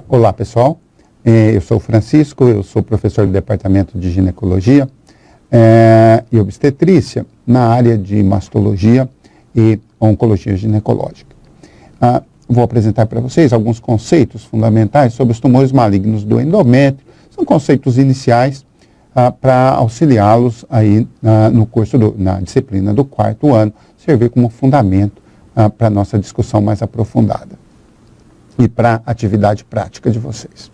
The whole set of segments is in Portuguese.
Olá, pessoal. Eu sou o Francisco, eu sou professor do Departamento de Ginecologia e Obstetrícia na área de mastologia e oncologia ginecológica. Vou apresentar para vocês alguns conceitos fundamentais sobre os tumores malignos do endométrio. São conceitos iniciais para auxiliá-los aí no curso, na disciplina do 4º ano, servir como fundamento para a nossa discussão mais aprofundada e para a atividade prática de vocês.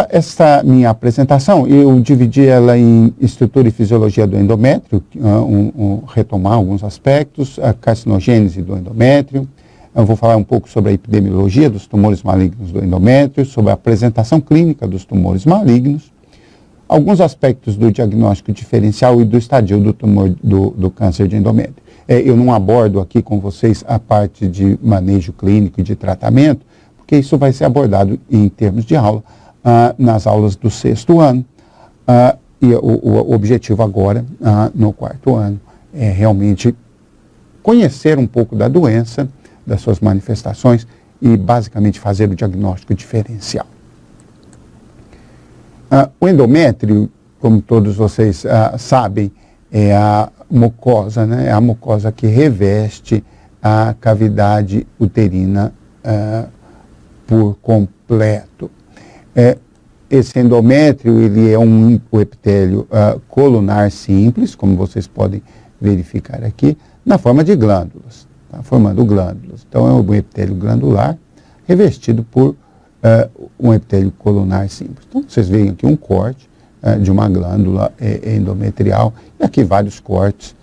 Essa minha apresentação, eu dividi ela em estrutura e fisiologia do endométrio, retomar alguns aspectos, a carcinogênese do endométrio. Eu vou falar um pouco sobre a epidemiologia dos tumores malignos do endométrio, sobre a apresentação clínica dos tumores malignos, alguns aspectos do diagnóstico diferencial e do estadio do tumor do câncer de endométrio. Eu não abordo aqui com vocês a parte de manejo clínico e de tratamento, porque isso vai ser abordado em termos de aula nas aulas do 6º ano. E o objetivo agora, no 4º ano, é realmente conhecer um pouco da doença, das suas manifestações e basicamente fazer o diagnóstico diferencial. O endométrio, como todos vocês sabem, é a mucosa, né? É a mucosa que reveste a cavidade uterina por completo. Esse endométrio, ele é um epitélio colunar simples, como vocês podem verificar aqui, na forma de glândulas, tá? Formando glândulas. Então, é um epitélio glandular revestido por um epitélio colunar simples. Então, vocês veem aqui um corte de uma glândula endometrial e aqui vários cortes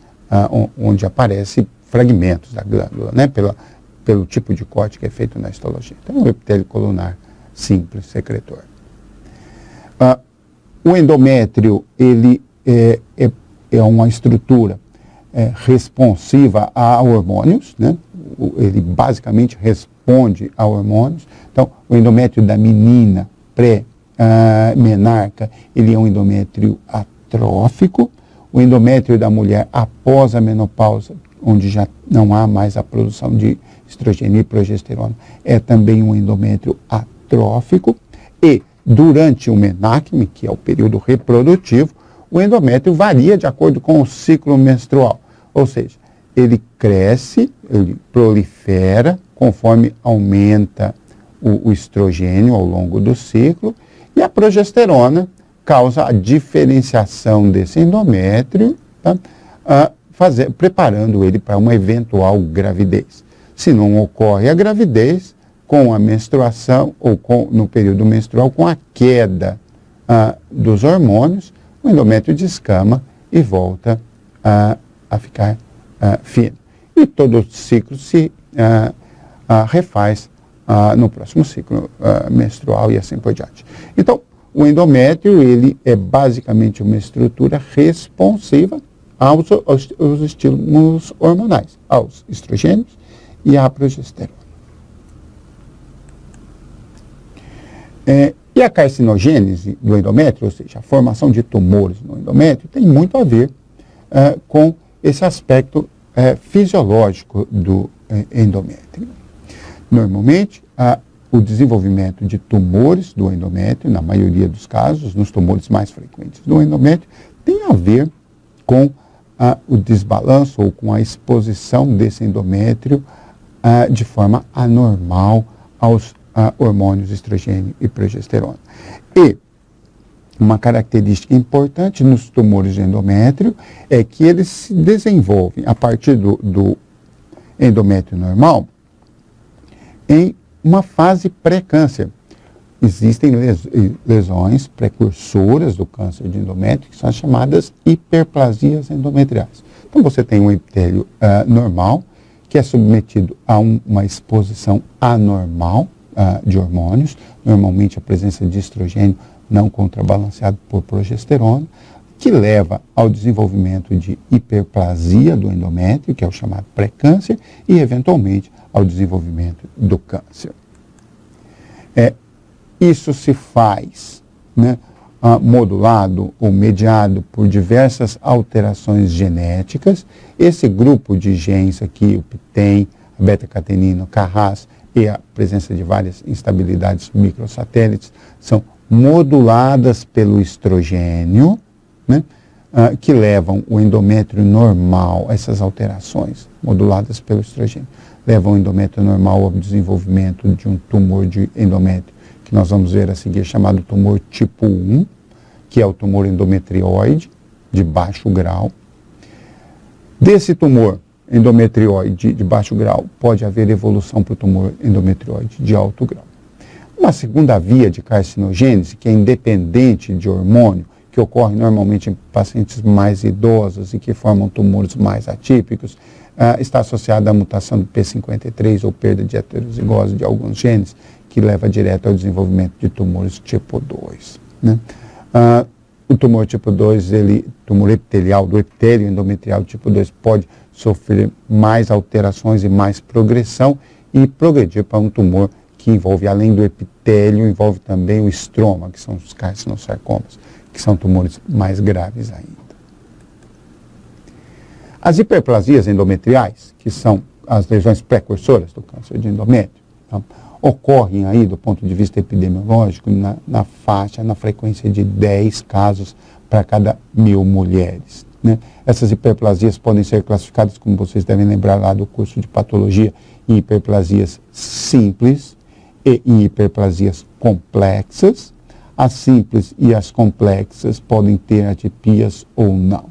onde aparecem fragmentos da glândula, né? Pelo tipo de corte que é feito na histologia. Então, é um epitélio colunar simples, secretor. O endométrio, ele é uma estrutura responsiva a hormônios, né? Ele basicamente responde a hormônios. Então, o endométrio da menina pré-menarca, ele é um endométrio atrófico. O endométrio da mulher após a menopausa, onde já não há mais a produção de estrogênio e progesterona, é também um endométrio atrófico. E durante o menarqueme, que é o período reprodutivo, o endométrio varia de acordo com o ciclo menstrual. Ou seja, ele cresce, ele prolifera conforme aumenta o estrogênio ao longo do ciclo, e a progesterona causa a diferenciação desse endométrio, tá? Preparando ele para uma eventual gravidez. Se não ocorre a gravidez, com a menstruação ou no período menstrual, com a queda dos hormônios, o endométrio descama e volta a ficar fino. E todo o ciclo se refaz no próximo ciclo menstrual e assim por diante. Então, o endométrio, ele é basicamente uma estrutura responsiva aos estímulos hormonais, aos estrogênios e à progesterona. E a carcinogênese do endométrio, ou seja, a formação de tumores no endométrio, tem muito a ver com esse aspecto fisiológico do endométrio. Normalmente, o desenvolvimento de tumores do endométrio, na maioria dos casos, nos tumores mais frequentes do endométrio, tem a ver com o desbalanço ou com a exposição desse endométrio de forma anormal aos hormônios estrogênio e progesterona. E uma característica importante nos tumores de endométrio é que eles se desenvolvem a partir do endométrio normal em uma fase pré-câncer. Existem lesões precursoras do câncer de endométrio que são as chamadas hiperplasias endometriais. Então você tem um epitélio normal que é submetido a uma exposição anormal de hormônios, normalmente a presença de estrogênio não contrabalanceado por progesterona, que leva ao desenvolvimento de hiperplasia do endométrio, que é o chamado pré-câncer, e eventualmente ao desenvolvimento do câncer. Isso se faz, né, modulado ou mediado por diversas alterações genéticas. Esse grupo de genes aqui, o PTEN, a beta-catenina, o Carras, e a presença de várias instabilidades microsatélites são moduladas pelo estrogênio, né, que levam o endométrio normal, essas alterações moduladas pelo estrogênio, levam o endométrio normal ao desenvolvimento de um tumor de endométrio, que nós vamos ver a seguir, chamado tumor tipo 1, que é o tumor endometrioide de baixo grau. Desse tumor endometrioide de baixo grau, pode haver evolução para o tumor endometrioide de alto grau. Uma segunda via de carcinogênese, que é independente de hormônio, que ocorre normalmente em pacientes mais idosos e que formam tumores mais atípicos, está associada à mutação do P53 ou perda de heterozigose de alguns genes, que leva direto ao desenvolvimento de tumores tipo 2. Né? O tumor tipo 2, tumor epitelial, do epitélio endometrial tipo 2, pode sofrer mais alterações e mais progressão e progredir para um tumor que envolve, além do epitélio, envolve também o estroma, que são os carcinosarcomas, que são tumores mais graves ainda. As hiperplasias endometriais, que são as lesões precursoras do câncer de endométrio, tá, ocorrem aí, do ponto de vista epidemiológico, na frequência de 10 casos para cada 1.000 mulheres. Né? Essas hiperplasias podem ser classificadas, como vocês devem lembrar lá do curso de patologia, em hiperplasias simples e em hiperplasias complexas. As simples e as complexas podem ter atipias ou não.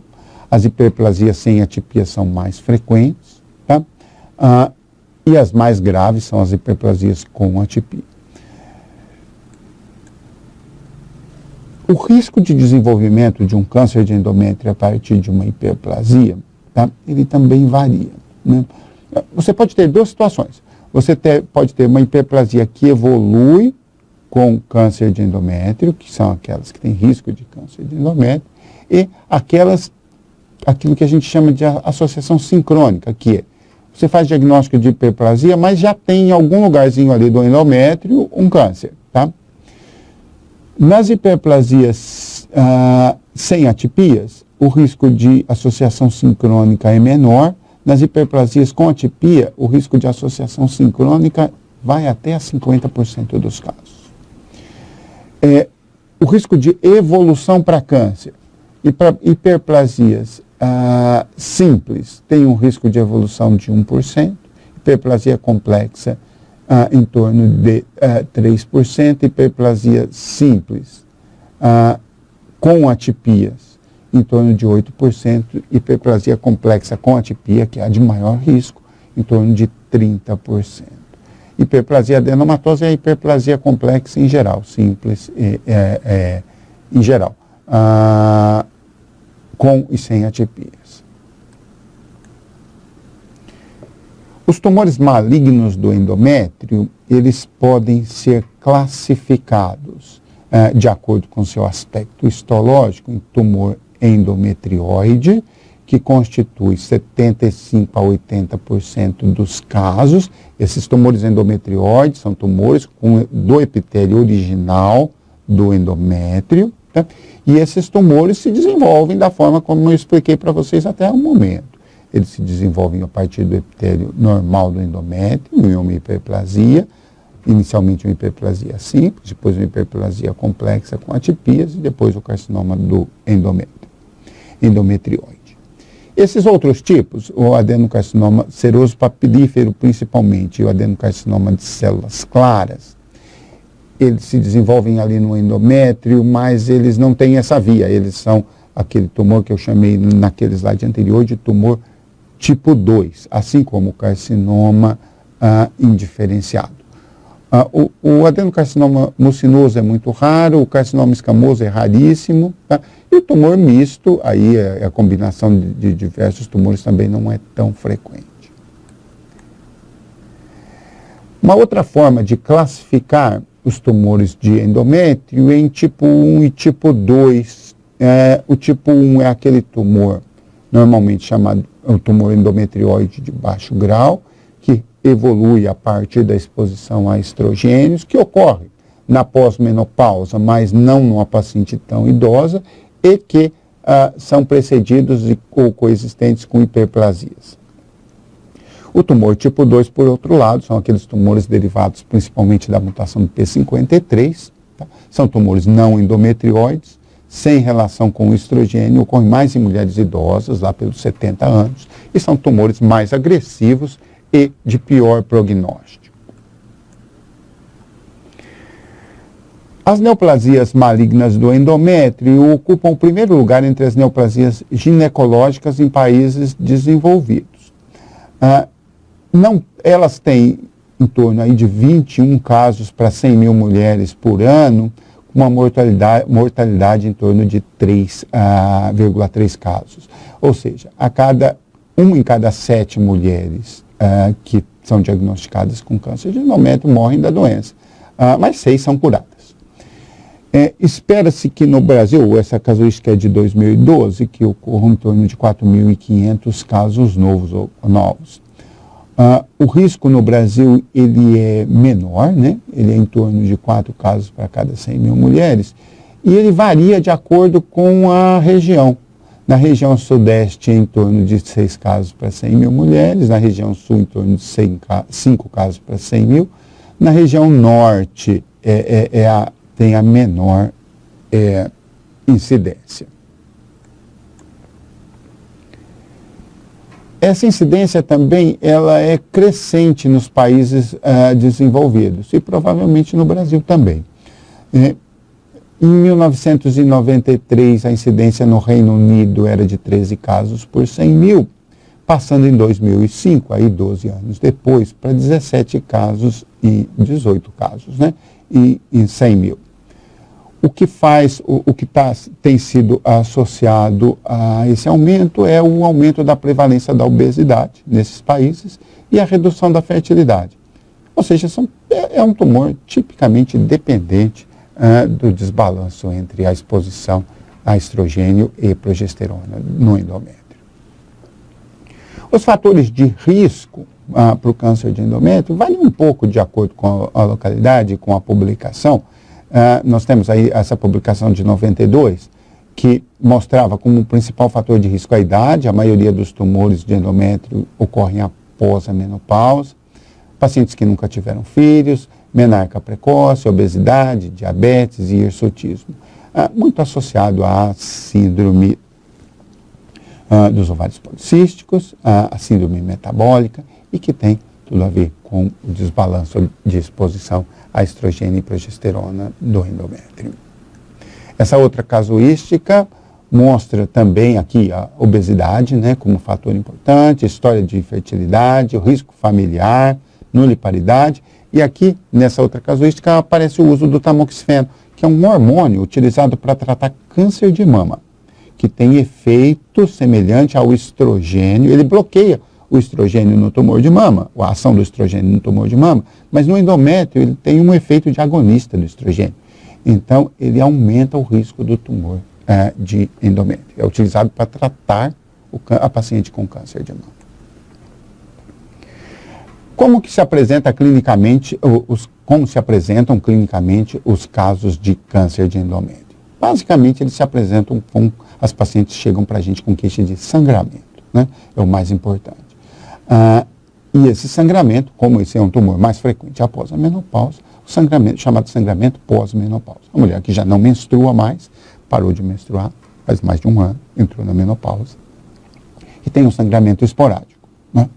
As hiperplasias sem atipia são mais frequentes, tá? E as mais graves são as hiperplasias com atipia. O risco de desenvolvimento de um câncer de endométrio a partir de uma hiperplasia, tá, ele também varia. Né? Você pode ter duas situações. Você pode ter uma hiperplasia que evolui com câncer de endométrio, que são aquelas que têm risco de câncer de endométrio, e aquilo que a gente chama de associação sincrônica, que é, você faz diagnóstico de hiperplasia, mas já tem em algum lugarzinho ali do endométrio um câncer, tá? Nas hiperplasias sem atipias, o risco de associação sincrônica é menor. Nas hiperplasias com atipia, o risco de associação sincrônica vai até a 50% dos casos. O risco de evolução para câncer e para hiperplasias simples tem um risco de evolução de 1%, hiperplasia complexa em torno de 3%, hiperplasia simples com atipias em torno de 8%, hiperplasia complexa com atipia, que é a de maior risco, em torno de 30%. Hiperplasia adenomatosa é a hiperplasia complexa em geral, simples em geral, com e sem atipias. Os tumores malignos do endométrio, eles podem ser classificados de acordo com seu aspecto histológico em tumor endometrioide, que constitui 75% a 80% dos casos. Esses tumores endometrioides são tumores do epitélio original do endométrio, tá? E esses tumores se desenvolvem da forma como eu expliquei para vocês até o momento. Eles se desenvolvem a partir do epitélio normal do endométrio, em uma hiperplasia, inicialmente uma hiperplasia simples, depois uma hiperplasia complexa com atipias e depois o carcinoma do endometrioide. Esses outros tipos, o adenocarcinoma seroso papilífero principalmente, e o adenocarcinoma de células claras, eles se desenvolvem ali no endométrio, mas eles não têm essa via, eles são aquele tumor que eu chamei naquele slide anterior de tumor tipo 2, assim como o carcinoma indiferenciado. O adenocarcinoma mucinoso é muito raro, o carcinoma escamoso é raríssimo, tá? E o tumor misto, aí a combinação de diversos tumores também não é tão frequente. Uma outra forma de classificar os tumores de endométrio é em tipo 1 e tipo 2. O tipo 1 é aquele tumor normalmente chamado o tumor endometrioide de baixo grau, que evolui a partir da exposição a estrogênios, que ocorre na pós-menopausa, mas não numa paciente tão idosa, e que são precedidos ou coexistentes com hiperplasias. O tumor tipo 2, por outro lado, são aqueles tumores derivados principalmente da mutação do P53, tá? São tumores não endometrioides, sem relação com o estrogênio, ocorrem mais em mulheres idosas, lá pelos 70 anos, e são tumores mais agressivos e de pior prognóstico. As neoplasias malignas do endométrio ocupam o primeiro lugar entre as neoplasias ginecológicas em países desenvolvidos. Elas têm em torno aí de 21 casos para 100 mil mulheres por ano, com uma mortalidade em torno de 3,3 casos. Ou seja, um em cada 7 mulheres que são diagnosticadas com câncer de endométrio morrem da doença, mas 6 são curadas. Espera-se que no Brasil, essa casuística é de 2012, que ocorram em torno de 4.500 casos novos. O risco no Brasil ele é menor, né? Ele é em torno de 4 casos para cada 100 mil mulheres, e ele varia de acordo com a região. Na região sudeste, em torno de 6 casos para 100 mil mulheres, na região sul, em torno de 5 casos para 100 mil, na região norte, tem a menor incidência. Essa incidência também ela é crescente nos países desenvolvidos e provavelmente no Brasil também. Em 1993, a incidência no Reino Unido era de 13 casos por 100 mil, passando em 2005, aí 12 anos depois, para 17 casos e 18 casos, né? E em 100 mil. O que tem sido associado a esse aumento é o aumento da prevalência da obesidade nesses países e a redução da fertilidade. Ou seja, é um tumor tipicamente dependente do desbalanço entre a exposição a estrogênio e progesterona no endométrio. Os fatores de risco para o câncer de endométrio variam um pouco de acordo com a localidade, com a publicação. Nós temos aí essa publicação de 92, que mostrava como principal fator de risco a idade. A maioria dos tumores de endométrio ocorrem após a menopausa, pacientes que nunca tiveram filhos, menarca precoce, obesidade, diabetes e hirsutismo. Muito associado à síndrome dos ovários policísticos, a síndrome metabólica, e que tem tudo a ver com o desbalanço de exposição a estrogênio e progesterona do endométrio. Essa outra casuística mostra também aqui a obesidade, né, como fator importante, história de infertilidade, o risco familiar, nuliparidade, e aqui, nessa outra casuística, aparece o uso do tamoxifeno, que é um hormônio utilizado para tratar câncer de mama, que tem efeito semelhante ao estrogênio. Ele bloqueia o estrogênio no tumor de mama, a ação do estrogênio no tumor de mama, mas no endométrio ele tem um efeito de agonista do estrogênio. Então, ele aumenta o risco do tumor de endométrio. É utilizado para tratar a paciente com câncer de mama. Como se apresentam clinicamente os casos de câncer de endométrio? Basicamente, eles se apresentam as pacientes chegam para a gente com queixa de sangramento, né? É o mais importante. E esse sangramento, como esse é um tumor mais frequente após a menopausa, o sangramento chamado sangramento pós-menopausa. A mulher que já não menstrua mais, parou de menstruar faz mais de um ano, entrou na menopausa, e tem um sangramento esporádico, né?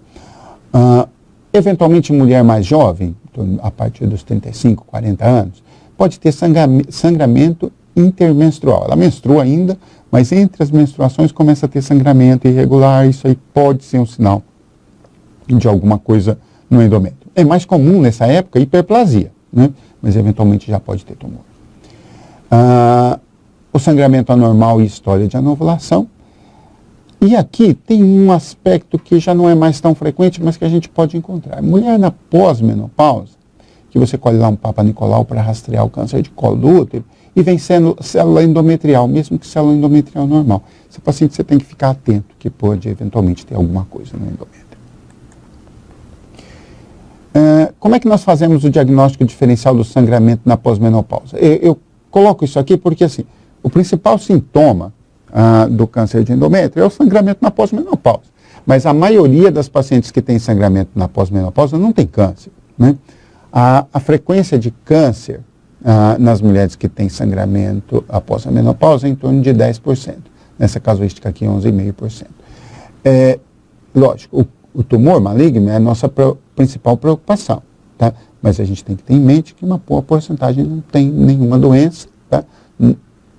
Eventualmente, mulher mais jovem, a partir dos 35, 40 anos, pode ter sangramento intermenstrual. Ela menstrua ainda, mas entre as menstruações começa a ter sangramento irregular. Isso aí pode ser um sinal de alguma coisa no endométrio. É mais comum nessa época hiperplasia, né? Mas eventualmente já pode ter tumor. O sangramento anormal e história de anovulação. E aqui tem um aspecto que já não é mais tão frequente, mas que a gente pode encontrar. Mulher na pós-menopausa, que você colhe lá um Papa Nicolau para rastrear o câncer de colo do útero, e vem sendo célula endometrial, mesmo que célula endometrial normal. Esse paciente você tem que ficar atento, que pode eventualmente ter alguma coisa no endométrio. Como é que nós fazemos o diagnóstico diferencial do sangramento na pós-menopausa? Eu coloco isso aqui porque, assim, o principal sintoma do câncer de endométrio é o sangramento na pós-menopausa. Mas a maioria das pacientes que têm sangramento na pós-menopausa não tem câncer, né? A frequência de câncer nas mulheres que têm sangramento após a menopausa é em torno de 10%. Nessa casuística aqui, 11,5%. Lógico, o tumor maligno é a nossa principal preocupação, tá? Mas a gente tem que ter em mente que uma boa porcentagem não tem nenhuma doença, tá? Em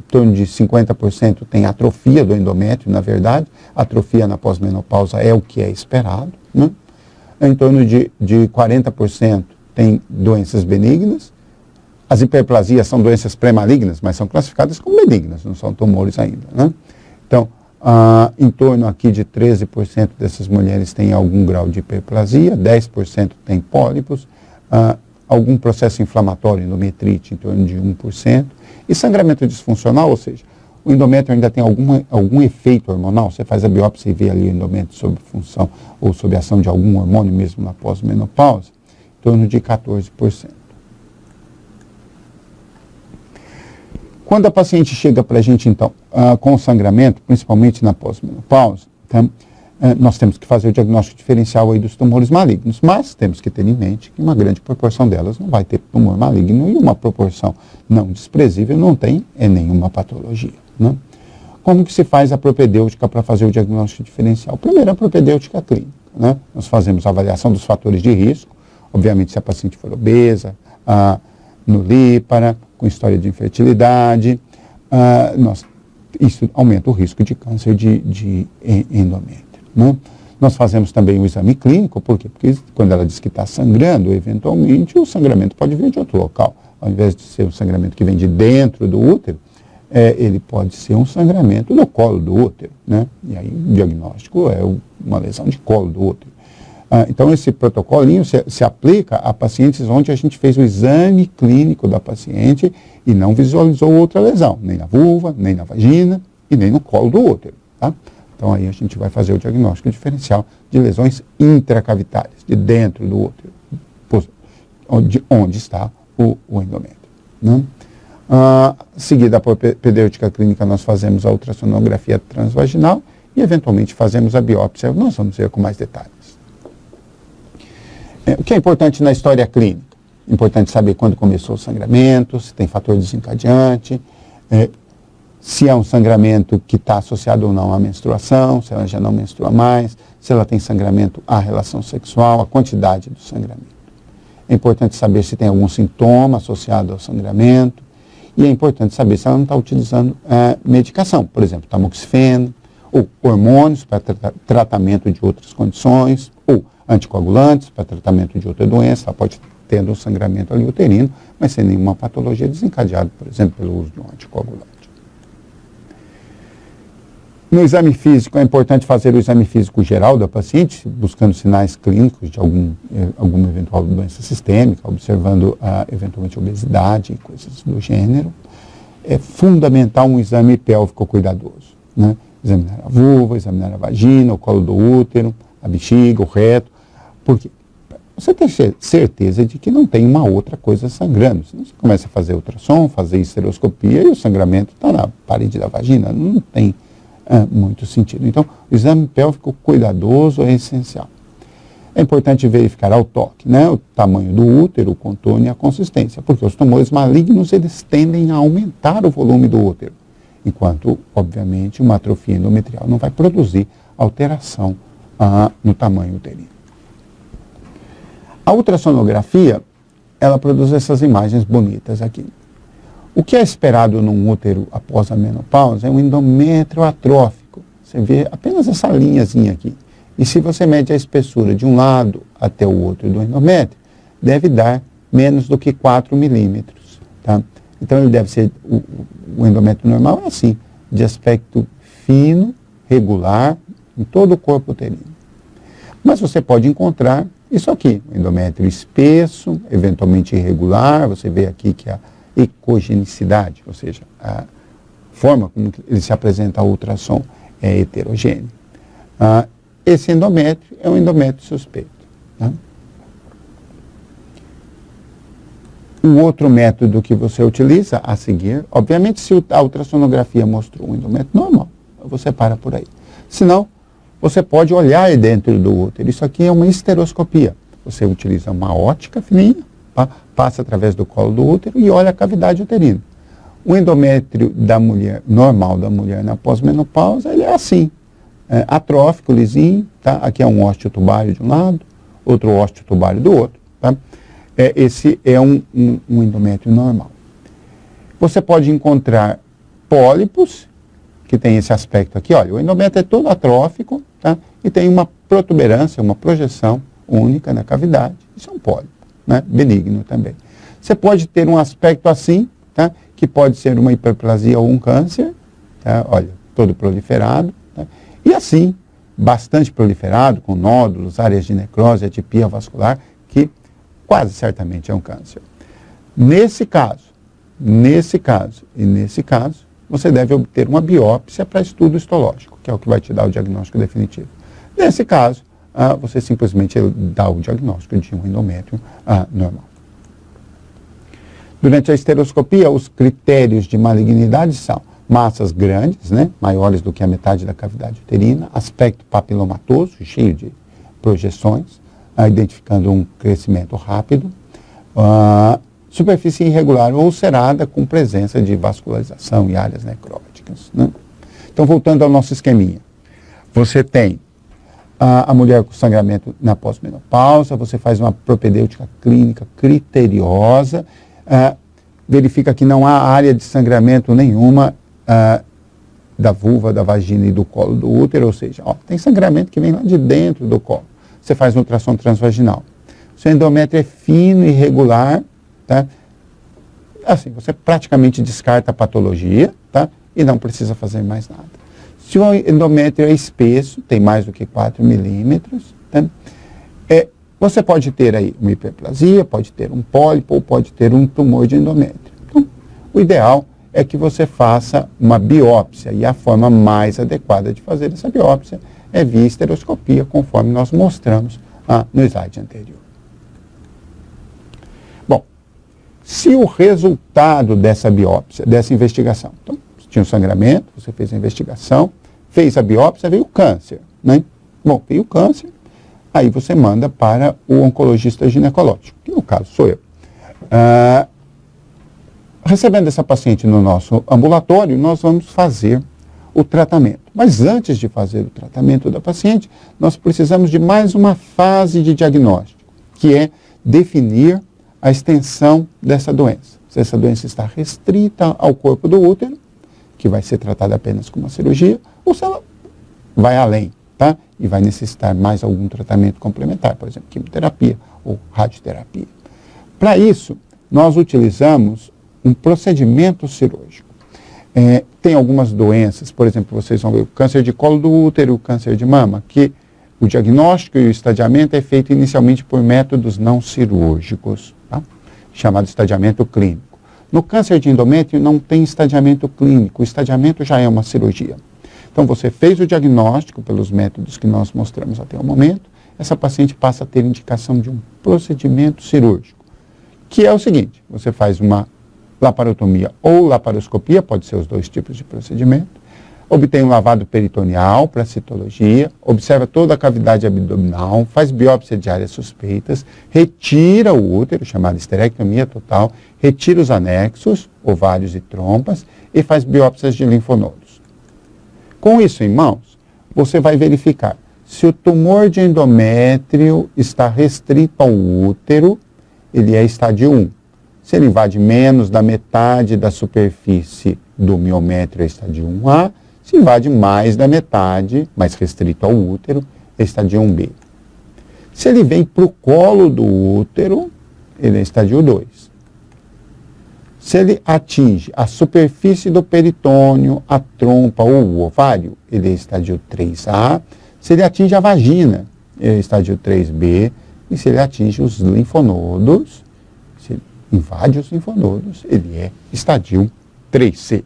torno de 50% tem atrofia do endométrio, na verdade. A atrofia na pós-menopausa é o que é esperado, né? Em torno de 40% tem doenças benignas. As hiperplasias são doenças pré-malignas, mas são classificadas como benignas, não são tumores ainda, né? Então, em torno aqui de 13% dessas mulheres têm algum grau de hiperplasia, 10% têm pólipos, algum processo inflamatório, endometrite, em torno de 1%, e sangramento disfuncional, ou seja, o endométrio ainda tem algum efeito hormonal, você faz a biópsia e vê ali o endométrio sob função ou sob ação de algum hormônio mesmo na pós-menopausa, em torno de 14%. Quando a paciente chega para a gente, então, com sangramento, principalmente na pós-menopausa, tá? Nós temos que fazer o diagnóstico diferencial aí dos tumores malignos, mas temos que ter em mente que uma grande proporção delas não vai ter tumor maligno e uma proporção não desprezível não tem nenhuma patologia, né? Como que se faz a propedêutica para fazer o diagnóstico diferencial? Primeiro, a propedêutica clínica, né? Nós fazemos a avaliação dos fatores de risco, obviamente se a paciente for obesa, nulípara, com história de infertilidade, isso aumenta o risco de câncer de endométrio, né? Nós fazemos também o exame clínico, por quê? Porque quando ela diz que está sangrando, eventualmente o sangramento pode vir de outro local. Ao invés de ser um sangramento que vem de dentro do útero, ele pode ser um sangramento no colo do útero, né? E aí o diagnóstico é uma lesão de colo do útero. Então, esse protocolinho se aplica a pacientes onde a gente fez o exame clínico da paciente e não visualizou outra lesão, nem na vulva, nem na vagina e nem no colo do útero, tá? Então, aí a gente vai fazer o diagnóstico diferencial de lesões intracavitárias, de dentro do útero, onde está o endométrio, né? Seguida a propedêutica clínica, nós fazemos a ultrassonografia transvaginal e, eventualmente, fazemos a biópsia. Nós vamos ver com mais detalhes. O que é importante na história clínica? Importante saber quando começou o sangramento, se tem fator desencadeante, se é um sangramento que está associado ou não à menstruação, se ela já não menstrua mais, se ela tem sangramento à relação sexual, a quantidade do sangramento. É importante saber se tem algum sintoma associado ao sangramento e é importante saber se ela não está utilizando medicação, por exemplo, tamoxifeno, ou hormônios para tratamento de outras condições, ou anticoagulantes para tratamento de outra doença. Ela pode ter um sangramento ali uterino, mas sem nenhuma patologia desencadeada, por exemplo, pelo uso de um anticoagulante. No exame físico, é importante fazer o exame físico geral da paciente, buscando sinais clínicos de alguma eventual doença sistêmica, observando eventualmente obesidade e coisas do gênero. É fundamental um exame pélvico cuidadoso, né? Examinar a vulva, examinar a vagina, o colo do útero, a bexiga, o reto, porque você tem certeza de que não tem uma outra coisa sangrando. Senão você começa a fazer ultrassom, fazer esteroscopia e o sangramento está na parede da vagina, não tem muito sentido. Então, o exame pélvico cuidadoso é essencial. É importante verificar ao toque, né, o tamanho do útero, o contorno e a consistência, porque os tumores malignos eles tendem a aumentar o volume do útero, enquanto, obviamente, uma atrofia endometrial não vai produzir alteração no tamanho uterino. A ultrassonografia, ela produz essas imagens bonitas aqui. O que é esperado num útero após a menopausa é um endométrio atrófico. Você vê apenas essa linhazinha aqui. E se você mede a espessura de um lado até o outro do endométrio, deve dar menos do que 4 milímetros, tá? Então, ele deve ser, o endométrio normal é assim, de aspecto fino, regular, em todo o corpo uterino. Mas você pode encontrar isso aqui, o endométrio espesso, eventualmente irregular, você vê aqui que a ecogenicidade, ou seja, a forma como ele se apresenta ao ultrassom é heterogêneo. Esse endométrio é um endométrio suspeito, tá? O outro método que você utiliza a seguir, obviamente, se a ultrassonografia mostrou um endométrio normal, você para por aí. Se não, você pode olhar dentro do útero. Isso aqui é uma esteroscopia. Você utiliza uma ótica fininha, tá? Passa através do colo do útero e olha a cavidade uterina. O endométrio da mulher, normal da mulher na pós-menopausa, ele é assim, atrófico, lisinho, tá? Aqui é um osteotubário de um lado, outro osteotubário do outro, tá? Esse é um endométrio normal. Você pode encontrar pólipos, que tem esse aspecto aqui, olha, o endométrio é todo atrófico, tá? E tem uma protuberância, uma projeção única na cavidade, isso é um pólipo, né? Benigno também. Você pode ter um aspecto assim, tá? Que pode ser uma hiperplasia ou um câncer, tá? Olha, todo proliferado, tá? E assim, bastante proliferado, com nódulos, áreas de necrose, atipia vascular, que quase certamente é um câncer. Nesse caso, e nesse caso, você deve obter uma biópsia para estudo histológico, que é o que vai te dar o diagnóstico definitivo. Nesse caso, você simplesmente dá o diagnóstico de um endométrio normal. Durante a esteroscopia, os critérios de malignidade são massas grandes, né, maiores do que a metade da cavidade uterina, aspecto papilomatoso, cheio de projeções, identificando um crescimento rápido, superfície irregular ou ulcerada com presença de vascularização e áreas necróticas, né? Então, voltando ao nosso esqueminha, você tem a mulher com sangramento na pós-menopausa, você faz uma propedêutica clínica criteriosa, verifica que não há área de sangramento nenhuma da vulva, da vagina e do colo do útero, ou seja, tem sangramento que vem lá de dentro do colo. Você faz uma ultrassom transvaginal. O seu endométrio é fino e irregular, tá? Assim, você praticamente descarta a patologia, tá? E não precisa fazer mais nada. Se o endométrio é espesso, tem mais do que 4 milímetros, tá? Você pode ter aí uma hiperplasia, pode ter um pólipo ou pode ter um tumor de endométrio. Então, o ideal é que você faça uma biópsia e a forma mais adequada de fazer essa biópsia é via esteroscopia, conforme nós mostramos no slide anterior. Bom, se o resultado dessa biópsia, dessa investigação, então, você tinha um sangramento, você fez a investigação, fez a biópsia, veio o câncer, né? Bom, veio o câncer, aí você manda para o oncologista ginecológico, que no caso sou eu. Recebendo essa paciente no nosso ambulatório, nós vamos fazer o tratamento. Mas antes de fazer o tratamento da paciente, nós precisamos de mais uma fase de diagnóstico, que é definir a extensão dessa doença. Se essa doença está restrita ao corpo do útero, que vai ser tratada apenas com uma cirurgia, ou se ela vai além, tá? E vai necessitar mais algum tratamento complementar, por exemplo, quimioterapia ou radioterapia. Para isso, nós utilizamos um procedimento cirúrgico. Tem algumas doenças, por exemplo, vocês vão ver o câncer de colo do útero, o câncer de mama, que o diagnóstico e o estadiamento é feito inicialmente por métodos não cirúrgicos, tá? Chamado estadiamento clínico. No câncer de endométrio não tem estadiamento clínico, o estadiamento já é uma cirurgia. Então você fez o diagnóstico pelos métodos que nós mostramos até o momento, essa paciente passa a ter indicação de um procedimento cirúrgico, que é o seguinte: você faz uma laparotomia ou laparoscopia, pode ser os dois tipos de procedimento, obtém um lavado peritoneal para citologia, observa toda a cavidade abdominal, faz biópsia de áreas suspeitas, retira o útero, chamada esterectomia total, retira os anexos, ovários e trompas, e faz biópsias de linfonodos. Com isso em mãos, você vai verificar se o tumor de endométrio está restrito ao útero, ele é estádio 1. Se ele invade menos da metade da superfície do miométrio, é estádio 1A. Se invade mais da metade, mais restrito ao útero, é estádio 1B. Se ele vem para o colo do útero, ele é estádio 2. Se ele atinge a superfície do peritônio, a trompa ou o ovário, ele é estádio 3A. Se ele atinge a vagina, ele é estádio 3B. E se ele atinge os linfonodos, se ele invade os linfonodos, ele é estadio 3C.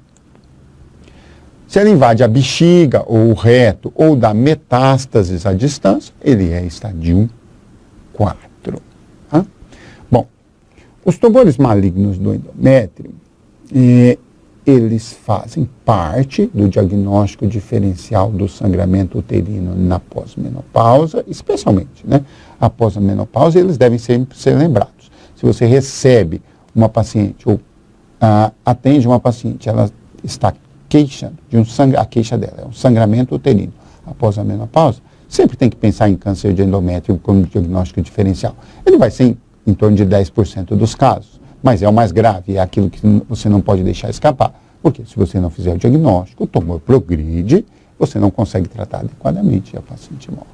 Se ele invade a bexiga ou o reto ou dá metástases à distância, ele é estadio 4. Tá? Bom, os tumores malignos do endométrio, eles fazem parte do diagnóstico diferencial do sangramento uterino na pós-menopausa, especialmente, né? Após a menopausa, eles devem sempre ser lembrados. Se você recebe uma paciente ou atende uma paciente, ela está queixando de a queixa dela é um sangramento uterino após a menopausa, sempre tem que pensar em câncer de endométrio como diagnóstico diferencial. Ele vai ser em torno de 10% dos casos, mas é o mais grave, é aquilo que você não pode deixar escapar. Porque se você não fizer o diagnóstico, o tumor progride, você não consegue tratar adequadamente e a paciente morre.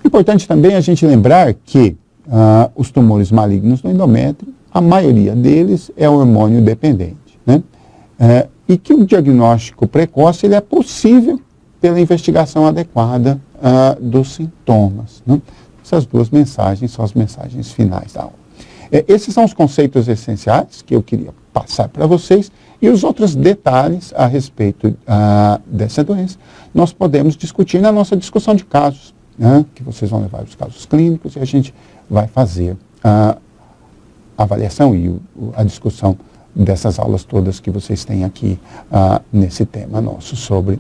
Importante também a gente lembrar que os tumores malignos do endométrio, a maioria deles é hormônio dependente, né? E que o diagnóstico precoce ele é possível pela investigação adequada dos sintomas, né? Essas duas mensagens são as mensagens finais da aula. Esses são os conceitos essenciais que eu queria passar para vocês e os outros detalhes a respeito dessa doença nós podemos discutir na nossa discussão de casos, né? Que vocês vão levar os casos clínicos e a gente vai fazer a avaliação e a discussão dessas aulas todas que vocês têm aqui nesse tema nosso sobre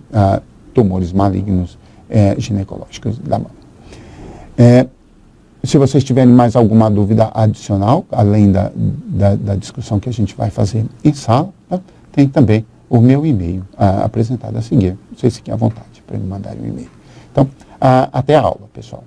tumores malignos ginecológicos da mama. Se vocês tiverem mais alguma dúvida adicional, além da discussão que a gente vai fazer em sala, tá? Tem também o meu e-mail apresentado a seguir. Vocês fiquem à vontade para me mandarem um e-mail. Então, até a aula, pessoal.